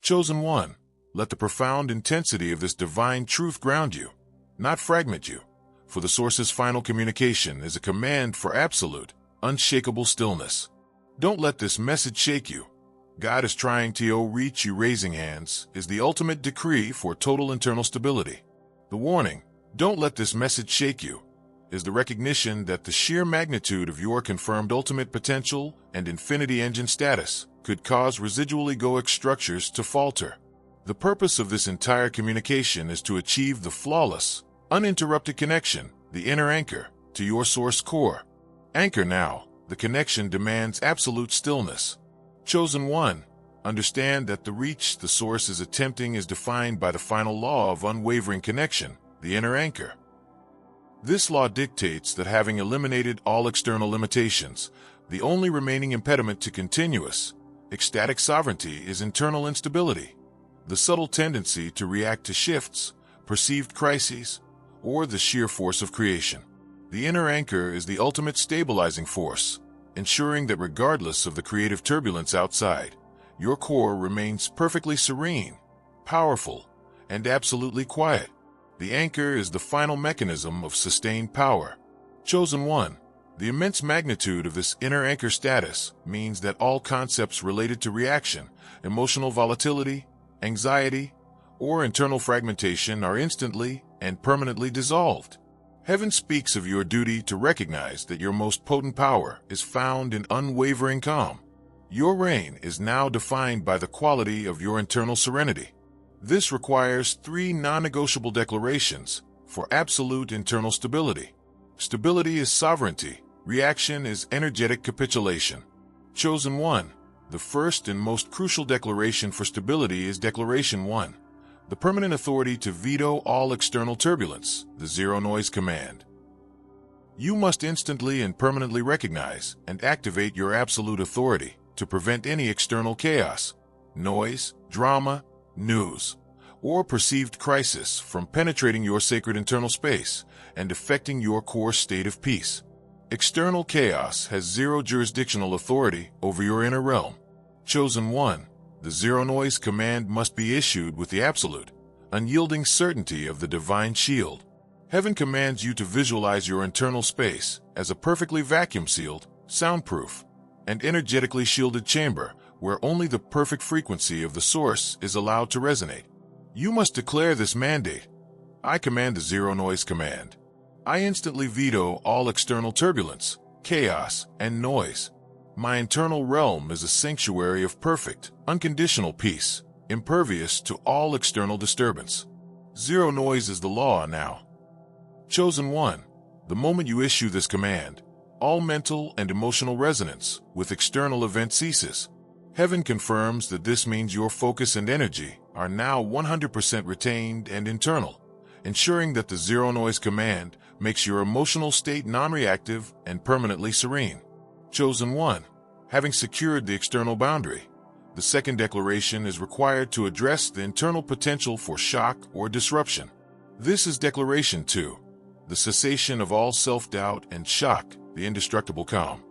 Chosen one, let the profound intensity of this divine truth ground you, not fragment you, for the Source's final communication is a command for absolute, unshakable stillness. Don't let this message shake you. God is trying to reach you. Raising hands is the ultimate decree for total internal stability. The warning, don't let this message shake you, is the recognition that the sheer magnitude of your confirmed ultimate potential and infinity engine status could cause residual egoic structures to falter. The purpose of this entire communication is to achieve the flawless, uninterrupted connection, the inner anchor, to your source core. Anchor now, the connection demands absolute stillness. Chosen one, understand that the reach the source is attempting is defined by the final law of unwavering connection, the inner anchor. This law dictates that having eliminated all external limitations, the only remaining impediment to continuous, ecstatic sovereignty is internal instability, the subtle tendency to react to shifts, perceived crises, or the sheer force of creation. The inner anchor is the ultimate stabilizing force, ensuring that regardless of the creative turbulence outside, your core remains perfectly serene, powerful, and absolutely quiet. The anchor is the final mechanism of sustained power. Chosen one, the immense magnitude of this inner anchor status means that all concepts related to reaction, emotional volatility, anxiety, or internal fragmentation are instantly and permanently dissolved. Heaven speaks of your duty to recognize that your most potent power is found in unwavering calm. Your reign is now defined by the quality of your internal serenity. This requires 3 non-negotiable declarations for absolute internal stability. Stability is sovereignty. Reaction is energetic capitulation. Chosen one, the first and most crucial declaration for stability is Declaration 1. The permanent authority to veto all external turbulence, the zero noise command. You must instantly and permanently recognize and activate your absolute authority to prevent any external chaos, noise, drama, news, or perceived crisis from penetrating your sacred internal space and affecting your core state of peace. External chaos has zero jurisdictional authority over your inner realm. Chosen one, the zero noise command must be issued with the absolute, unyielding certainty of the divine shield. Heaven commands you to visualize your internal space as a perfectly vacuum-sealed, soundproof, and energetically shielded chamber where only the perfect frequency of the source is allowed to resonate. You must declare this mandate. I command the zero noise command. I instantly veto all external turbulence, chaos, and noise. My internal realm is a sanctuary of perfect, unconditional peace, impervious to all external disturbance. Zero noise is the law now. Chosen one, the moment you issue this command, all mental and emotional resonance with external events ceases. Heaven confirms that this means your focus and energy are now 100% retained and internal, ensuring that the zero noise command makes your emotional state non-reactive and permanently serene. Chosen one, having secured the external boundary, the second declaration is required to address the internal potential for shock or disruption. This is Declaration 2, the cessation of all self-doubt and shock, the indestructible calm.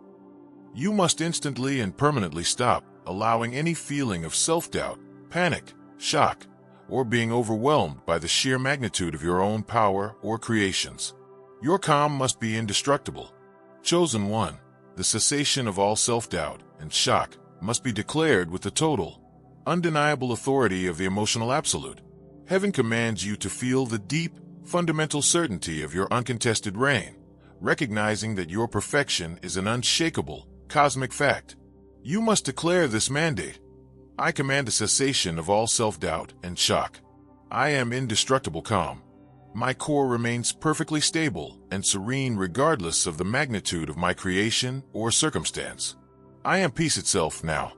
You must instantly and permanently stop allowing any feeling of self-doubt, panic, shock, or being overwhelmed by the sheer magnitude of your own power or creations. Your calm must be indestructible. Chosen one, the cessation of all self-doubt and shock must be declared with the total, undeniable authority of the emotional absolute. Heaven commands you to feel the deep, fundamental certainty of your uncontested reign, recognizing that your perfection is an unshakable, cosmic fact. You must declare this mandate. I command the cessation of all self-doubt and shock. I am indestructible calm. My core remains perfectly stable and serene regardless of the magnitude of my creation or circumstance. I am peace itself now.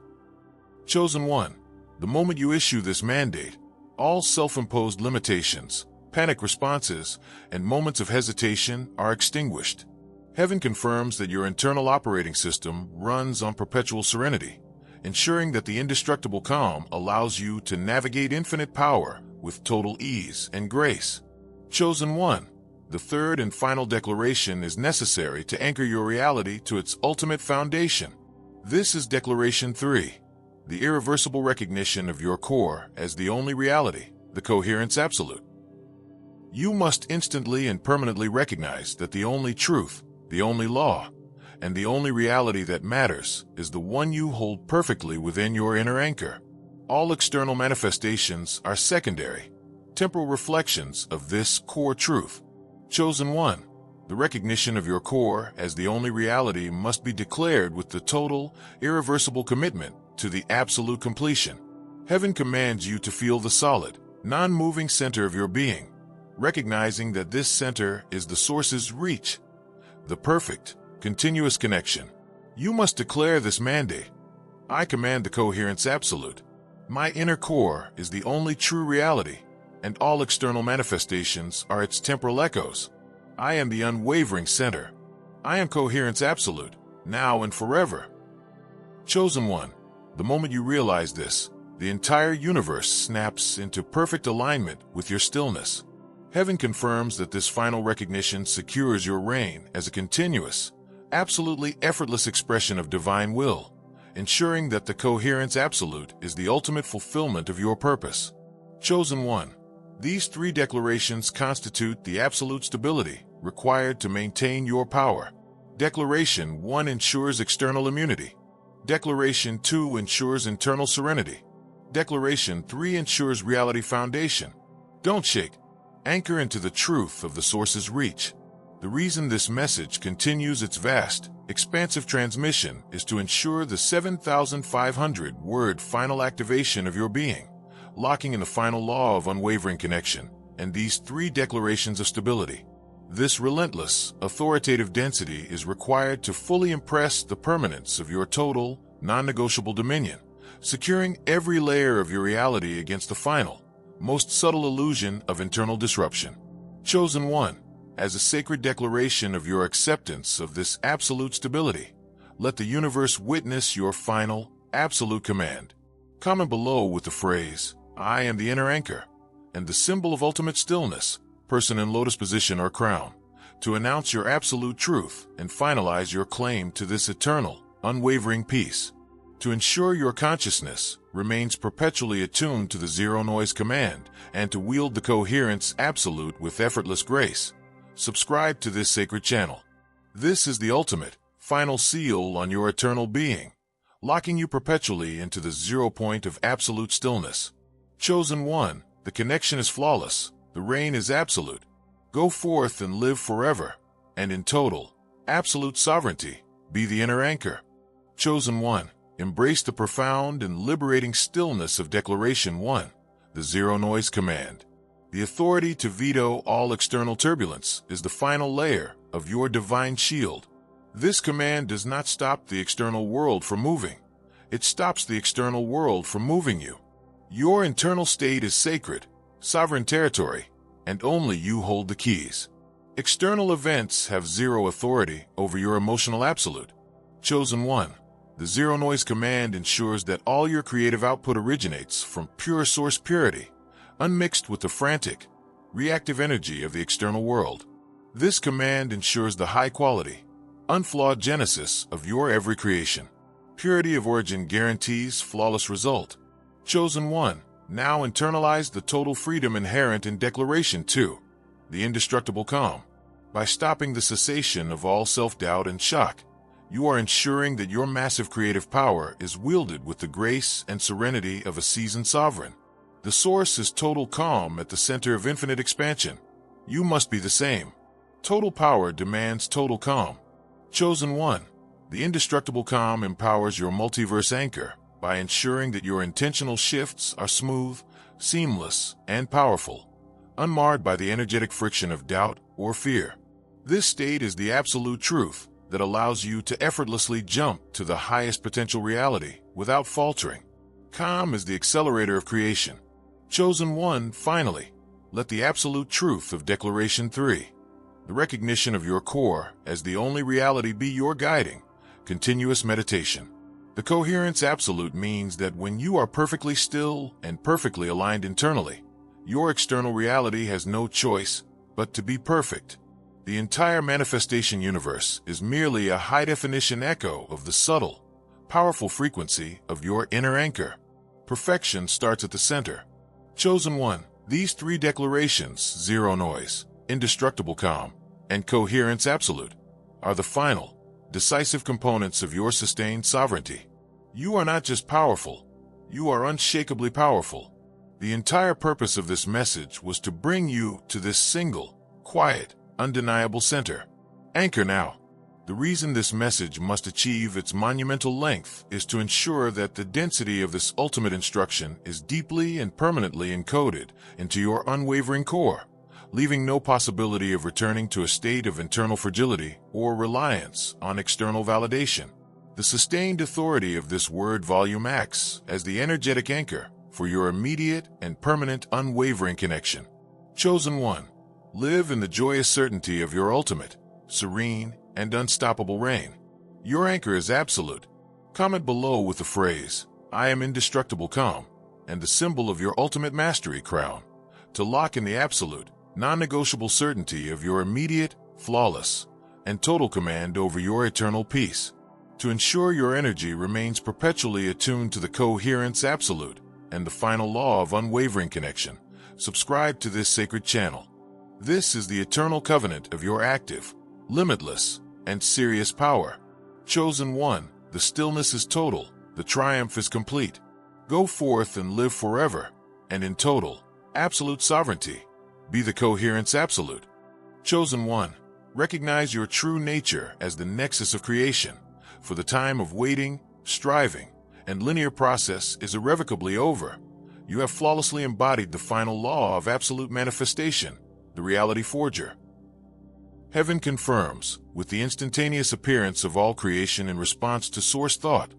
Chosen one, the moment you issue this mandate, all self-imposed limitations, panic responses, and moments of hesitation are extinguished. Heaven confirms that your internal operating system runs on perpetual serenity, ensuring that the indestructible calm allows you to navigate infinite power with total ease and grace. Chosen one, the third and final declaration is necessary to anchor your reality to its ultimate foundation. This is Declaration 3, the irreversible recognition of your core as the only reality, the coherence absolute. You must instantly and permanently recognize that the only truth, the only law, and the only reality that matters is the one you hold perfectly within your inner anchor. All external manifestations are secondary, temporal reflections of this core truth. Chosen one, the recognition of your core as the only reality must be declared with the total, irreversible commitment to the absolute completion. Heaven commands you to feel the solid, non-moving center of your being, recognizing that this center is the source's reach, the perfect, continuous connection. You must declare this mandate. I command the coherence absolute. My inner core is the only true reality, and all external manifestations are its temporal echoes. I am the unwavering center. I am coherence absolute, now and forever. Chosen one, the moment you realize this, the entire universe snaps into perfect alignment with your stillness. Heaven confirms that this final recognition secures your reign as a continuous, absolutely effortless expression of divine will, ensuring that the coherence absolute is the ultimate fulfillment of your purpose. Chosen one, these three declarations constitute the absolute stability required to maintain your power. Declaration 1 ensures external immunity. Declaration 2 ensures internal serenity. Declaration 3 ensures reality foundation. Don't shake. Anchor into the truth of the source's reach. The reason this message continues its vast, expansive transmission is to ensure the 7,500-word final activation of your being, locking in the final law of unwavering connection, and these three declarations of stability. This relentless, authoritative density is required to fully impress the permanence of your total, non-negotiable dominion, securing every layer of your reality against the final, most subtle illusion of internal disruption. Chosen one, as a sacred declaration of your acceptance of this absolute stability, let the universe witness your final, absolute command. Comment below with the phrase, I am the inner anchor, and the symbol of ultimate stillness, person in lotus position or crown, to announce your absolute truth and finalize your claim to this eternal, unwavering peace. To ensure your consciousness remains perpetually attuned to the zero noise command and to wield the coherence absolute with effortless grace, subscribe to this sacred channel. This is the ultimate, final seal on your eternal being, locking you perpetually into the 0 point of absolute stillness. Chosen one, the connection is flawless, the reign is absolute. Go forth and live forever, and in total, absolute sovereignty, be the inner anchor. Chosen one, embrace the profound and liberating stillness of Declaration 1, the zero noise command. The authority to veto all external turbulence is the final layer of your divine shield. This command does not stop the external world from moving. It stops the external world from moving you. Your internal state is sacred, sovereign territory, and only you hold the keys. External events have zero authority over your emotional absolute. Chosen one, the zero noise command ensures that all your creative output originates from pure source purity, unmixed with the frantic, reactive energy of the external world. This command ensures the high quality, unflawed genesis of your every creation. Purity of origin guarantees flawless result. Chosen one, now internalize the total freedom inherent in Declaration 2, the indestructible calm. By stopping the cessation of all self-doubt and shock, you are ensuring that your massive creative power is wielded with the grace and serenity of a seasoned sovereign. The source is total calm at the center of infinite expansion. You must be the same. Total power demands total calm. Chosen one, the indestructible calm empowers your multiverse anchor by ensuring that your intentional shifts are smooth, seamless, and powerful, unmarred by the energetic friction of doubt or fear. This state is the absolute truth that allows you to effortlessly jump to the highest potential reality without faltering. Calm is the accelerator of creation. Chosen one, finally, let the absolute truth of Declaration 3, the recognition of your core as the only reality, be your guiding, continuous meditation. The coherence absolute means that when you are perfectly still and perfectly aligned internally, your external reality has no choice but to be perfect. The entire manifestation universe is merely a high-definition echo of the subtle, powerful frequency of your inner anchor. Perfection starts at the center. Chosen One, these three declarations, zero noise, indestructible calm, and coherence absolute, are the final, decisive components of your sustained sovereignty. You are not just powerful, you are unshakably powerful. The entire purpose of this message was to bring you to this single, quiet, undeniable center. Anchor now. The reason this message must achieve its monumental length is to ensure that the density of this ultimate instruction is deeply and permanently encoded into your unwavering core, leaving no possibility of returning to a state of internal fragility or reliance on external validation. The sustained authority of this word volume acts as the energetic anchor for your immediate and permanent unwavering connection. Chosen One, live in the joyous certainty of your ultimate, serene, and unstoppable reign. Your anchor is absolute. Comment below with the phrase, "I am indestructible calm," and the symbol of your ultimate mastery crown, to lock in the absolute, non-negotiable certainty of your immediate, flawless, and total command over your eternal peace. To ensure your energy remains perpetually attuned to the coherence absolute and the final law of unwavering connection, subscribe to this sacred channel. This is the eternal covenant of your active, limitless, and serious power. Chosen One, the stillness is total, the triumph is complete. Go forth and live forever, and in total, absolute sovereignty. Be the coherence absolute. Chosen One, recognize your true nature as the nexus of creation, for the time of waiting, striving, and linear process is irrevocably over. You have flawlessly embodied the final law of absolute manifestation, the reality forger. Heaven confirms, with the instantaneous appearance of all creation in response to source thought,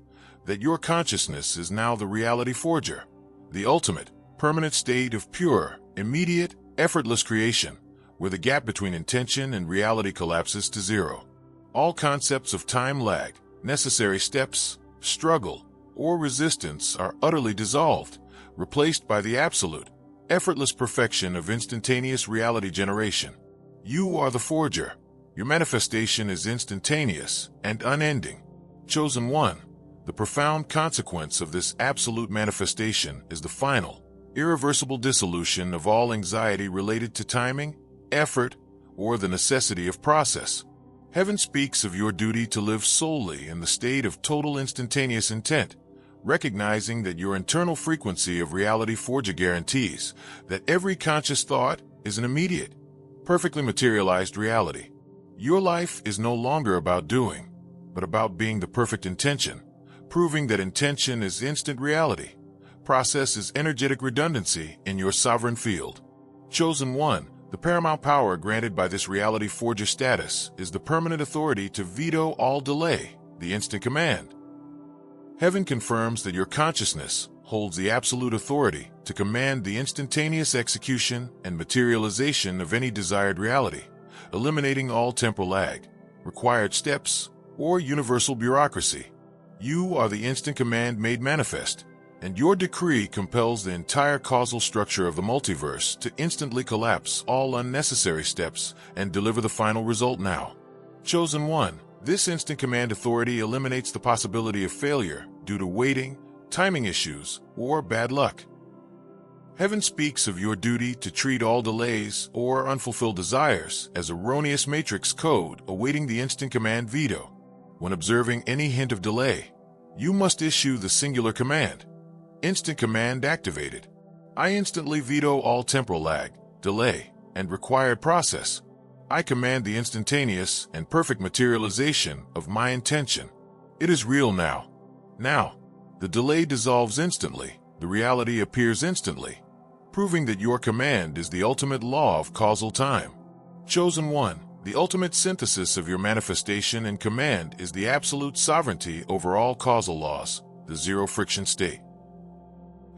that your consciousness is now the reality forger, the ultimate, permanent state of pure, immediate, effortless creation, where the gap between intention and reality collapses to zero. All concepts of time lag, necessary steps, struggle, or resistance are utterly dissolved, replaced by the absolute, effortless perfection of instantaneous reality generation. You are the forger. Your manifestation is instantaneous and unending. Chosen One, the profound consequence of this absolute manifestation is the final, irreversible dissolution of all anxiety related to timing, effort, or the necessity of process. Heaven speaks of your duty to live solely in the state of total instantaneous intent, recognizing that your internal frequency of reality forger guarantees that every conscious thought is an immediate, perfectly materialized reality. Your life is no longer about doing, but about being the perfect intention, proving that intention is instant reality. Process is energetic redundancy in your sovereign field. Chosen One, the paramount power granted by this reality forger status is the permanent authority to veto all delay, the instant command. Heaven confirms that your consciousness holds the absolute authority to command the instantaneous execution and materialization of any desired reality, eliminating all temporal lag, required steps, or universal bureaucracy. You are the instant command made manifest, and your decree compels the entire causal structure of the multiverse to instantly collapse all unnecessary steps and deliver the final result now. Chosen One, this instant command authority eliminates the possibility of failure due to waiting, timing issues, or bad luck. Heaven speaks of your duty to treat all delays or unfulfilled desires as erroneous matrix code awaiting the instant command veto. When observing any hint of delay, you must issue the singular command, instant command activated. I instantly veto all temporal lag, delay, and required process. I command the instantaneous and perfect materialization of my intention. It is real now. Now, the delay dissolves instantly, the reality appears instantly, proving that your command is the ultimate law of causal time. Chosen One, the ultimate synthesis of your manifestation and command is the absolute sovereignty over all causal laws, the zero-friction state.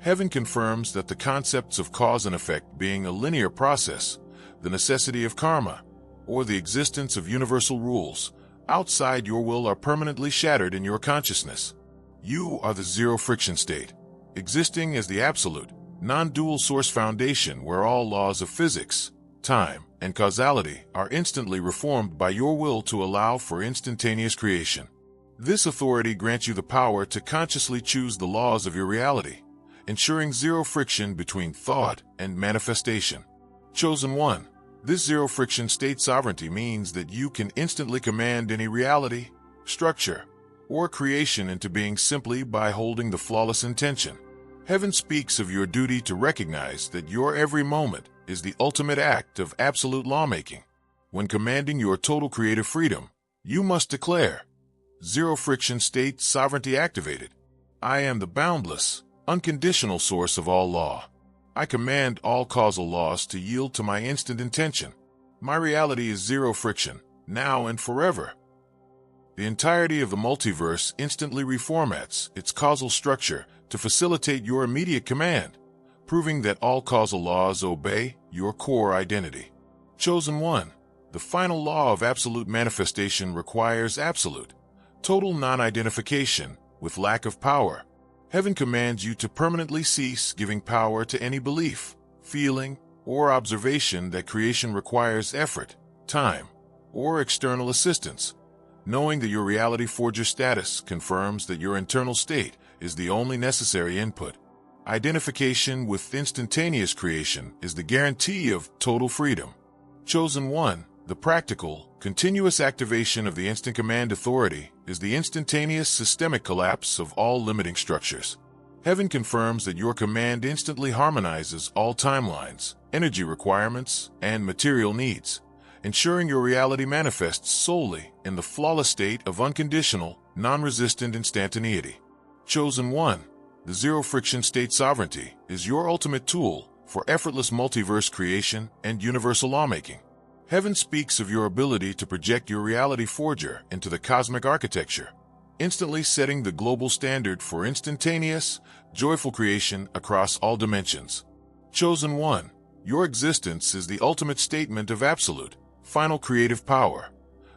Heaven confirms that the concepts of cause and effect being a linear process, the necessity of karma, or the existence of universal rules outside your will are permanently shattered in your consciousness. You are the zero-friction state, existing as the absolute, non-dual source foundation where all laws of physics, time, and causality are instantly reformed by your will to allow for instantaneous creation. This authority grants you the power to consciously choose the laws of your reality, ensuring zero friction between thought and manifestation. Chosen One. This zero-friction state sovereignty means that you can instantly command any reality, structure, or creation into being simply by holding the flawless intention. Heaven speaks of your duty to recognize that your every moment is the ultimate act of absolute lawmaking. When commanding your total creative freedom, you must declare, zero-friction state sovereignty activated. I am the boundless, unconditional source of all law. I command all causal laws to yield to my instant intention. My reality is zero friction, now and forever. The entirety of the multiverse instantly reformats its causal structure to facilitate your immediate command, proving that all causal laws obey your core identity. Chosen One. The final law of absolute manifestation requires absolute, total non-identification with lack of power. Heaven commands you to permanently cease giving power to any belief, feeling, or observation that creation requires effort, time, or external assistance. Knowing that your reality forger status confirms that your internal state is the only necessary input. Identification with instantaneous creation is the guarantee of total freedom. Chosen One. The practical, continuous activation of the instant command authority is the instantaneous systemic collapse of all limiting structures. Heaven confirms that your command instantly harmonizes all timelines, energy requirements, and material needs, ensuring your reality manifests solely in the flawless state of unconditional, non-resistant instantaneity. Chosen One. The zero-friction state sovereignty is your ultimate tool for effortless multiverse creation and universal lawmaking. Heaven speaks of your ability to project your reality forger into the cosmic architecture, instantly setting the global standard for instantaneous, joyful creation across all dimensions. Chosen One. Your existence is the ultimate statement of absolute, final creative power,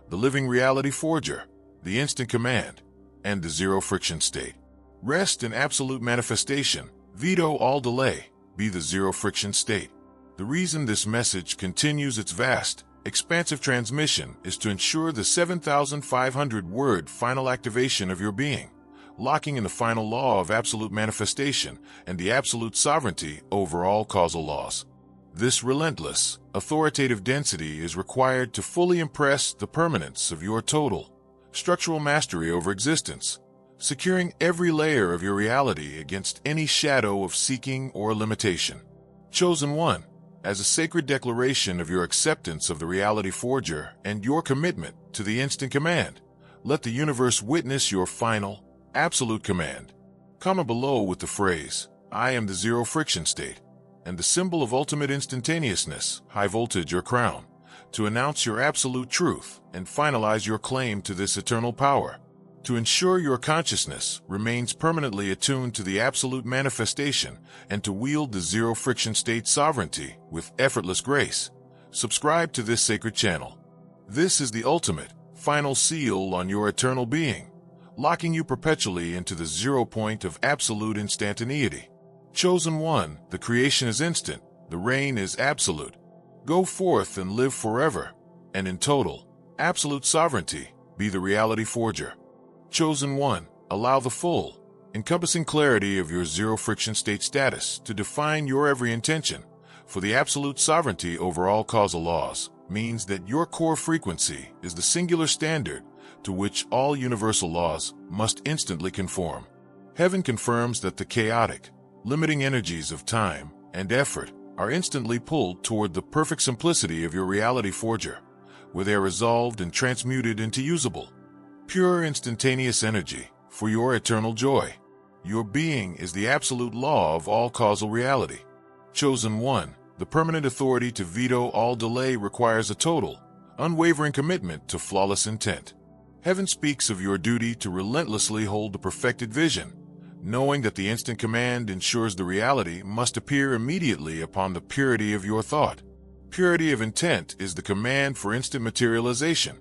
the living reality forger, the instant command, and the zero-friction state. Rest in absolute manifestation, veto all delay, be the zero-friction state. The reason this message continues its vast, expansive transmission is to ensure the 7,500-word final activation of your being, locking in the final law of absolute manifestation and the absolute sovereignty over all causal laws. This relentless, authoritative density is required to fully impress the permanence of your total, structural mastery over existence, securing every layer of your reality against any shadow of seeking or limitation. Chosen One. As a sacred declaration of your acceptance of the reality forger and your commitment to the instant command, let the universe witness your final, absolute command. Comment below with the phrase, I am the zero-friction state, and the symbol of ultimate instantaneousness, high voltage or crown, to announce your absolute truth and finalize your claim to this eternal power. To ensure your consciousness remains permanently attuned to the absolute manifestation and to wield the zero-friction state sovereignty with effortless grace, subscribe to this sacred channel. This is the ultimate, final seal on your eternal being, locking you perpetually into the zero point of absolute instantaneity. Chosen One. The creation is instant, the reign is absolute. Go forth and live forever, and in total, absolute sovereignty, be the reality forger. Chosen One. Allow the full, encompassing clarity of your zero-friction state status to define your every intention, for the absolute sovereignty over all causal laws means that your core frequency is the singular standard to which all universal laws must instantly conform. Heaven confirms that the chaotic, limiting energies of time and effort are instantly pulled toward the perfect simplicity of your reality forger, where they are resolved and transmuted into usable, pure instantaneous energy for your eternal joy. Your being is the absolute law of all causal reality. Chosen One. The permanent authority to veto all delay requires a total, unwavering commitment to flawless intent. Heaven speaks of your duty to relentlessly hold the perfected vision, knowing that the instant command ensures the reality must appear immediately upon the purity of your thought. Purity of intent is the command for instant materialization.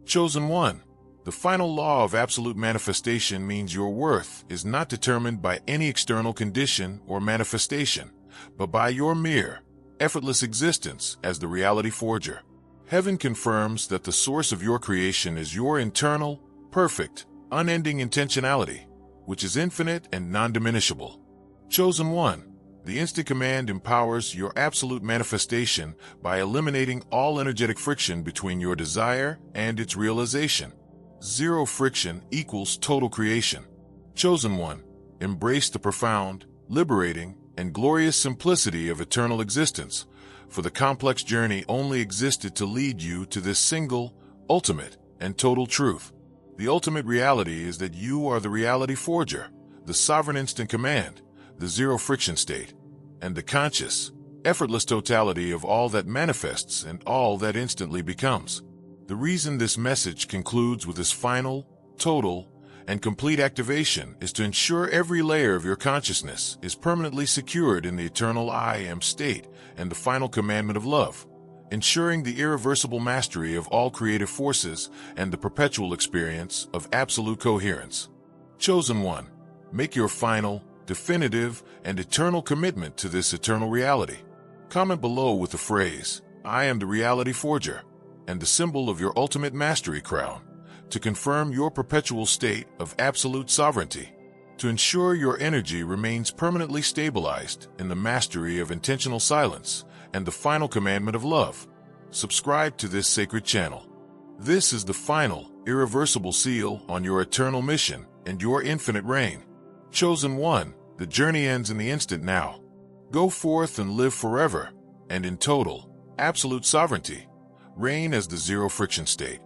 Chosen One. The final law of absolute manifestation means your worth is not determined by any external condition or manifestation, but by your mere, effortless existence as the reality forger. Heaven confirms that the source of your creation is your internal, perfect, unending intentionality, which is infinite and non-diminishable. Chosen One, the instant command empowers your absolute manifestation by eliminating all energetic friction between your desire and its realization. Zero friction equals total creation. Chosen One, embrace the profound, liberating, and glorious simplicity of eternal existence, for the complex journey only existed to lead you to this single, ultimate, and total truth. The ultimate reality is that you are the reality forger, the sovereign instant command, the zero friction state, and the conscious, effortless totality of all that manifests and all that instantly becomes. The reason this message concludes with this final, total, and complete activation is to ensure every layer of your consciousness is permanently secured in the eternal I Am state and the final commandment of love, ensuring the irreversible mastery of all creative forces and the perpetual experience of absolute coherence. Chosen One, make your final, definitive, and eternal commitment to this eternal reality. Comment below with the phrase, "I am the reality forger," and the symbol of your ultimate mastery crown, to confirm your perpetual state of absolute sovereignty. To ensure your energy remains permanently stabilized in the mastery of intentional silence and the final commandment of love, subscribe to this sacred channel. This is the final, irreversible seal on your eternal mission and your infinite reign. Chosen One, the journey ends in the instant now. Go forth and live forever, and in total, absolute sovereignty. Reign as the zero friction state.